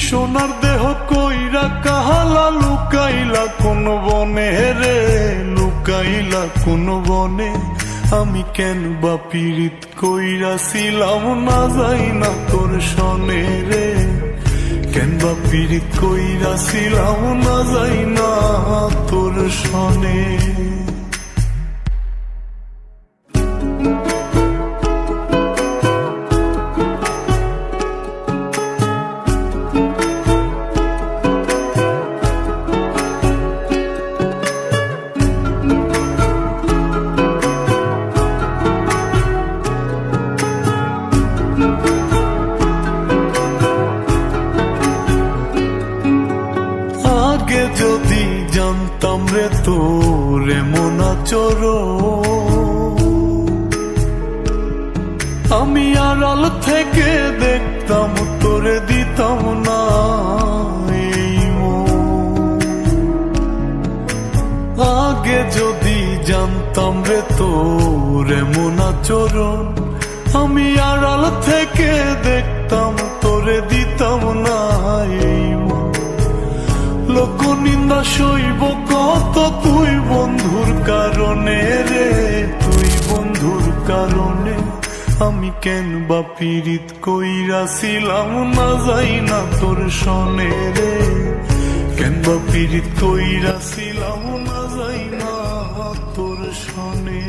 সোনার দেহ কইরা কাহালা লুকাইলা কোন বনে রে, লুকাইলা কোন বনে। আমি কেন বা পীড়িত কইরাছিলাম না যাই না তোর সনে রে, কেন বা পীড়িত কইরাছিলাম না যাই না তোর সনে। আগে যদি জানতাম রে তোর এমন আচরণ, আমি আড়াল থেকে দেখতাম তোরে দিতাম না এই মন। আগে যদি জানতাম রে তোর এমন আচরণ, আমি আড়াল থেকে দেখতাম তোরে দিতাম না এই মন। লোক নিন্দা সইব কত তুই বন্ধুর কারণে রে, তুই বন্ধুর কারণে। আমি কেন বা পীড়িত কইরাছিলাম না যাই না তোর সনে রে, কেন বা পীড়িত কইরাছিলাম না যাই না তোর সনে।